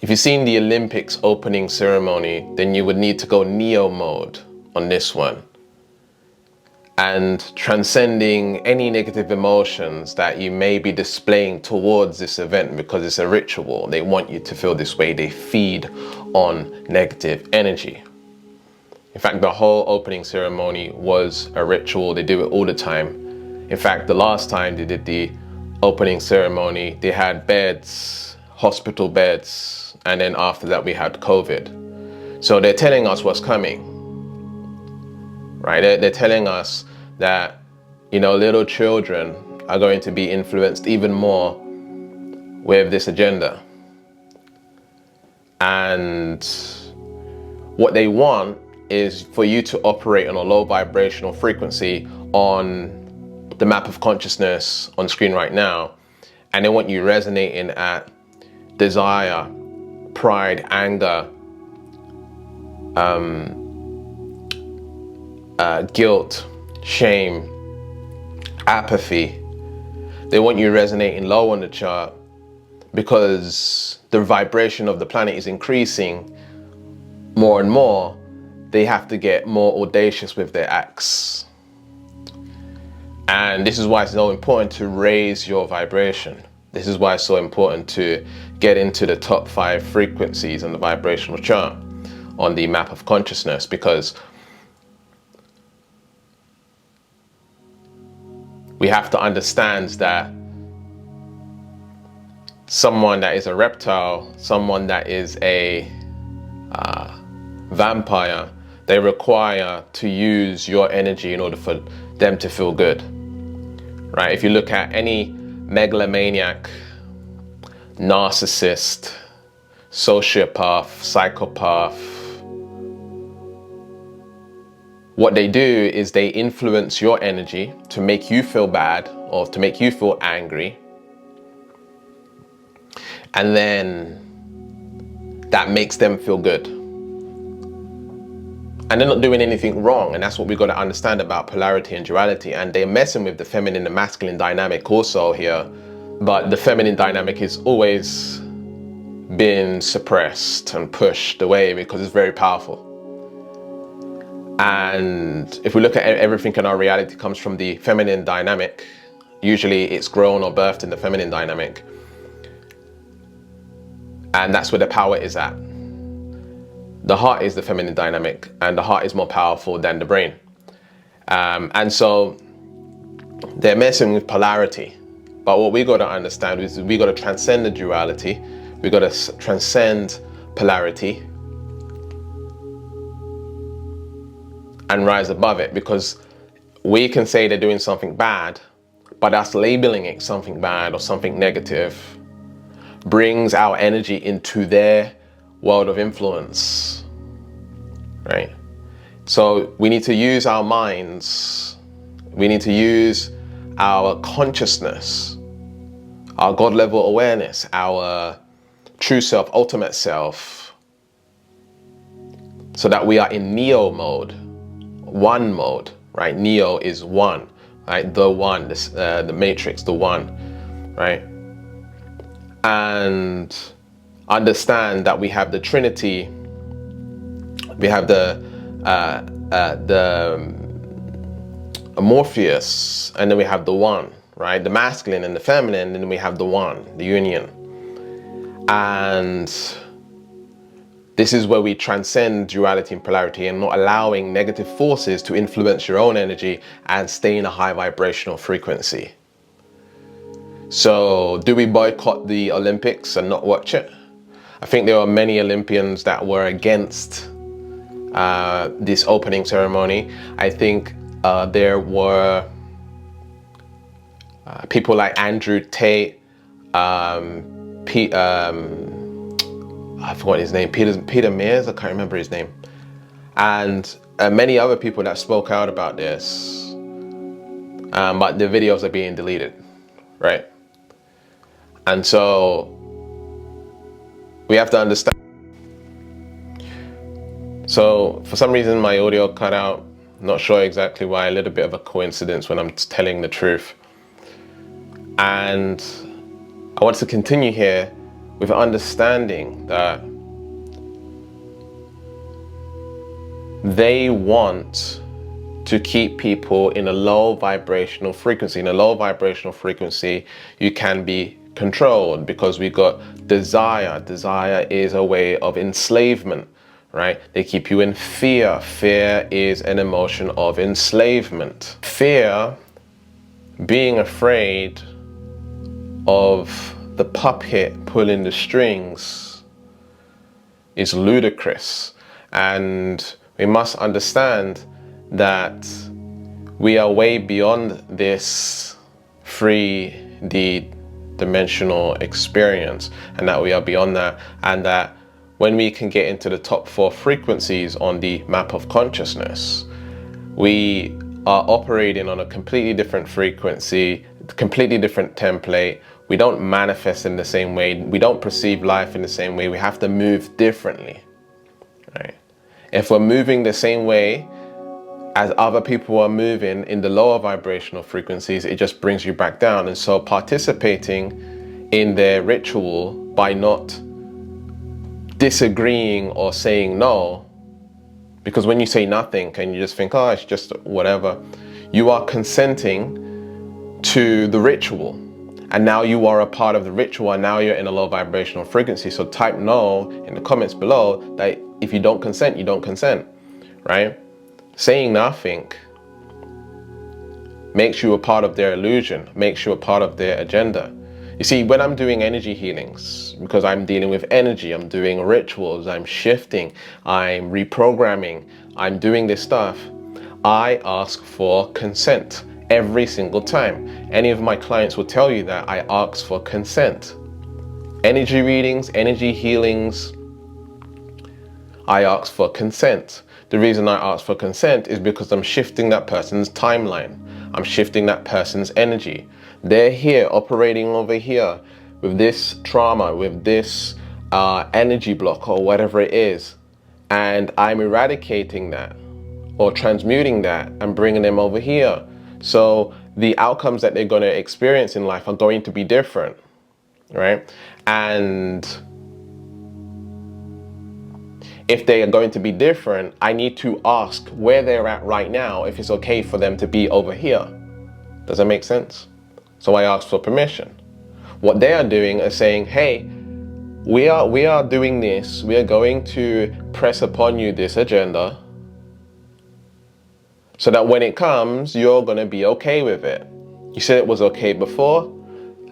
If you've seen the Olympics opening ceremony, then you would need to go Neo mode on this one. And transcending any negative emotions that you may be displaying towards this event, because it's a ritual. They want you to feel this way. They feed on negative energy. In fact, the whole opening ceremony was a ritual. They do it all the time. In fact, the last time they did the opening ceremony, they had beds, hospital beds, and then after that we had COVID. So they're telling us what's coming. Right? They're telling us that, you know, little children are going to be influenced even more with this agenda. And what they want is for you to operate on a low vibrational frequency on the map of consciousness on screen right now. And they want you resonating at desire, pride, anger, guilt, shame, apathy. They want you resonating low on the chart because the vibration of the planet is increasing more and more. They have to get more audacious with their acts. And this is why it's so important to raise your vibration. This is why it's so important to get into the top 5 frequencies on the vibrational chart on the map of consciousness, because we have to understand that someone that is a reptile, someone that is a vampire, they require to use your energy in order for them to feel good, right? If you look at any megalomaniac, narcissist, sociopath, psychopath, what they do is they influence your energy to make you feel bad or to make you feel angry. And then that makes them feel good. And they're not doing anything wrong. And that's what we've got to understand about polarity and duality. And they're messing with the feminine and masculine dynamic also here. But the feminine dynamic is always been suppressed and pushed away because it's very powerful. And if we look at everything in our reality comes from the feminine dynamic, usually it's grown or birthed in the feminine dynamic. And that's where the power is at. The heart is the feminine dynamic, and the heart is more powerful than the brain. And so they're messing with polarity. But what we got to understand is we got to transcend the duality. We got to transcend polarity and rise above it, because we can say they're doing something bad, but us labeling it something bad or something negative brings our energy into their world of influence, right? So we need to use our minds. We need to use our consciousness, our God level awareness, our true self, ultimate self, so that we are in Neo mode, one mode, right? Neo is one, right? The one, the matrix, the one, right? And understand that we have the Trinity, we have the Morpheus, and then we have the one, right? The masculine and the feminine, and then we have the one, the union. And this is where we transcend duality and polarity and not allowing negative forces to influence your own energy and stay in a high vibrational frequency. So do we boycott the Olympics and not watch it? I think there were many Olympians that were against this opening ceremony. I think there were people like Andrew Tate, I forgot his name, Peter Mears, I can't remember his name, and many other people that spoke out about this, but the videos are being deleted, right? And so we have to understand. So for some reason my audio cut out, not sure exactly why, a little bit of a coincidence when I'm telling the truth. And I want to continue here with understanding that they want to keep people in a low vibrational frequency. In a low vibrational frequency, you can be controlled, because we got desire. Desire is a way of enslavement, right? They keep you in fear. Fear is an emotion of enslavement. Fear, being afraid of the puppet pulling the strings, is ludicrous. And we must understand that we are way beyond this 3D dimensional experience, and that we are beyond that, and that when we can get into the top 4 frequencies on the map of consciousness, we are operating on a completely different frequency, completely different template. We don't manifest in the same way. We don't perceive life in the same way. We have to move differently, right? If we're moving the same way as other people are moving in the lower vibrational frequencies, it just brings you back down. And so participating in their ritual by not disagreeing or saying no, because when you say nothing and you just think, oh, it's just whatever, you are consenting to the ritual. And now you are a part of the ritual, and now you're in a low vibrational frequency. So type no in the comments below that if you don't consent, you don't consent, right? Saying nothing makes you a part of their illusion, makes you a part of their agenda. You see, when I'm doing energy healings, because I'm dealing with energy, I'm doing rituals, I'm shifting, I'm reprogramming, I'm doing this stuff, I ask for consent every single time. Any of my clients will tell you that I ask for consent. Energy readings, energy healings, I ask for consent. The reason I ask for consent is because I'm shifting that person's timeline. I'm shifting that person's energy. They're here, operating over here with this trauma, with this energy block or whatever it is. And I'm eradicating that or transmuting that and bringing them over here. So the outcomes that they're going to experience in life are going to be different, right? And if they are going to be different, I need to ask where they're at right now, if it's okay for them to be over here. Does that make sense? So I ask for permission. What they are doing is saying, hey, we are doing this. We are going to press upon you this agenda so that when it comes, you're going to be okay with it. You said it was okay before,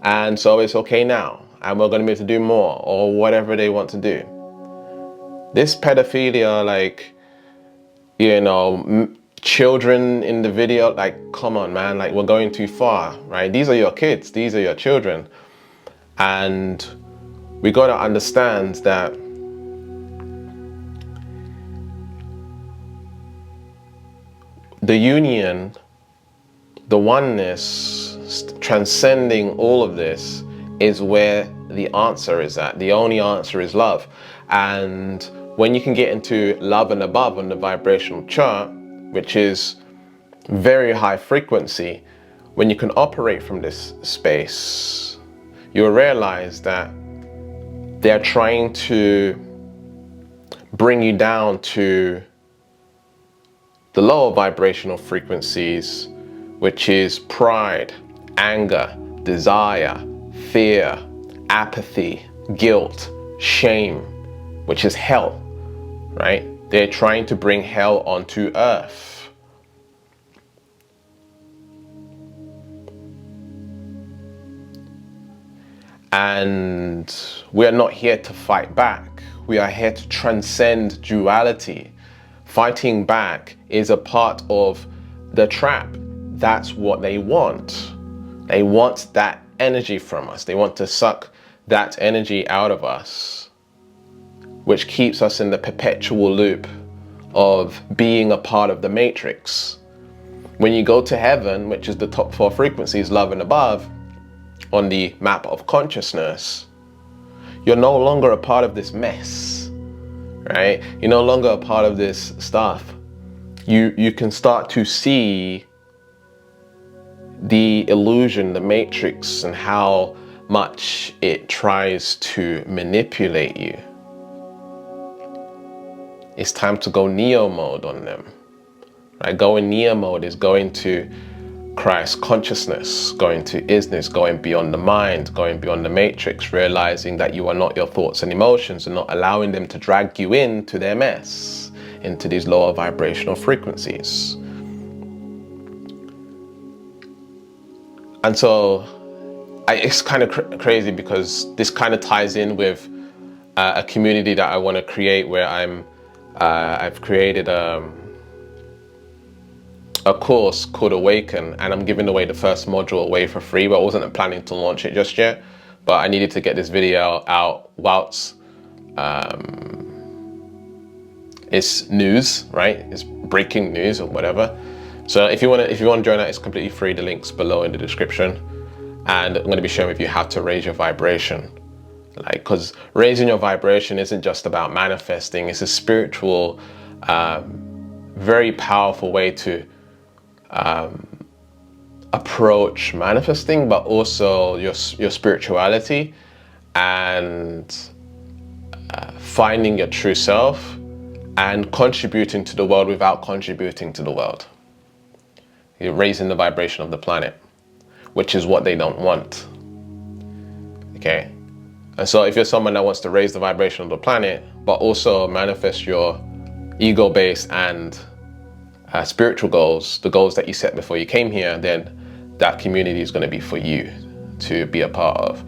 and so it's okay now. And we're going to be able to do more, or whatever they want to do. This pedophilia, like, you know, children in the video, like, come on, man, like, we're going too far, right? These are your kids, these are your children. And we got to understand that the union, the oneness, transcending all of this is where the answer is at. The only answer is love. And when you can get into love and above on the vibrational chart, which is very high frequency, when you can operate from this space, you'll realize that they're trying to bring you down to the lower vibrational frequencies, which is pride, anger, desire, fear, apathy, guilt, shame, which is hell, right? They're trying to bring hell onto earth. And we are not here to fight back. We are here to transcend duality. Fighting back is a part of the trap. That's what they want. They want that energy from us. They want to suck that energy out of us, which keeps us in the perpetual loop of being a part of the matrix. When you go to heaven, which is the top 4 frequencies, love and above, on the map of consciousness, you're no longer a part of this mess, right? You're no longer a part of this stuff. You can start to see the illusion, the matrix, and how much it tries to manipulate you, it's time to go Neo mode on them. Right? Going Neo mode is going to Christ consciousness, going to isness, going beyond the mind, going beyond the matrix, realizing that you are not your thoughts and emotions, and not allowing them to drag you into their mess, into these lower vibrational frequencies. And so it's kind of crazy, because this kind of ties in with a community that I want to create, where I've created a course called Awaken, and I'm giving away the first module away for free, but I wasn't planning to launch it just yet. But I needed to get this video out whilst it's news, right? It's breaking news or whatever. So if you want to join that, it's completely free. The link's below in the description, and I'm going to be showing with you how to raise your vibration. Like, because raising your vibration isn't just about manifesting. It's a spiritual, very powerful way to approach manifesting, but also your spirituality, and finding your true self, and contributing to the world without contributing to the world. You're raising the vibration of the planet, which is what they don't want. Okay? And so if you're someone that wants to raise the vibration of the planet, but also manifest your ego-based and spiritual goals, the goals that you set before you came here, then that community is going to be for you to be a part of.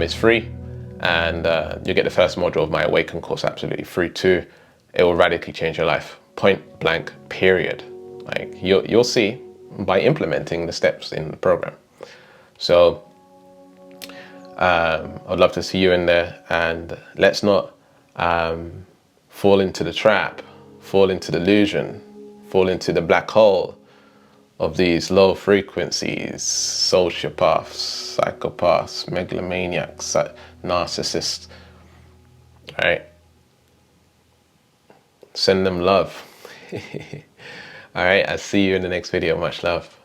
It's free, and you'll get the first module of my Awaken course absolutely free too. It will radically change your life, point blank, period. Like, you'll see by implementing the steps in the program. So I'd love to see you in there, and let's not fall into the trap, fall into the illusion, fall into the black hole of these low frequencies, sociopaths, psychopaths, megalomaniacs, narcissists, right? Send them love. All right, I'll see you in the next video. Much love.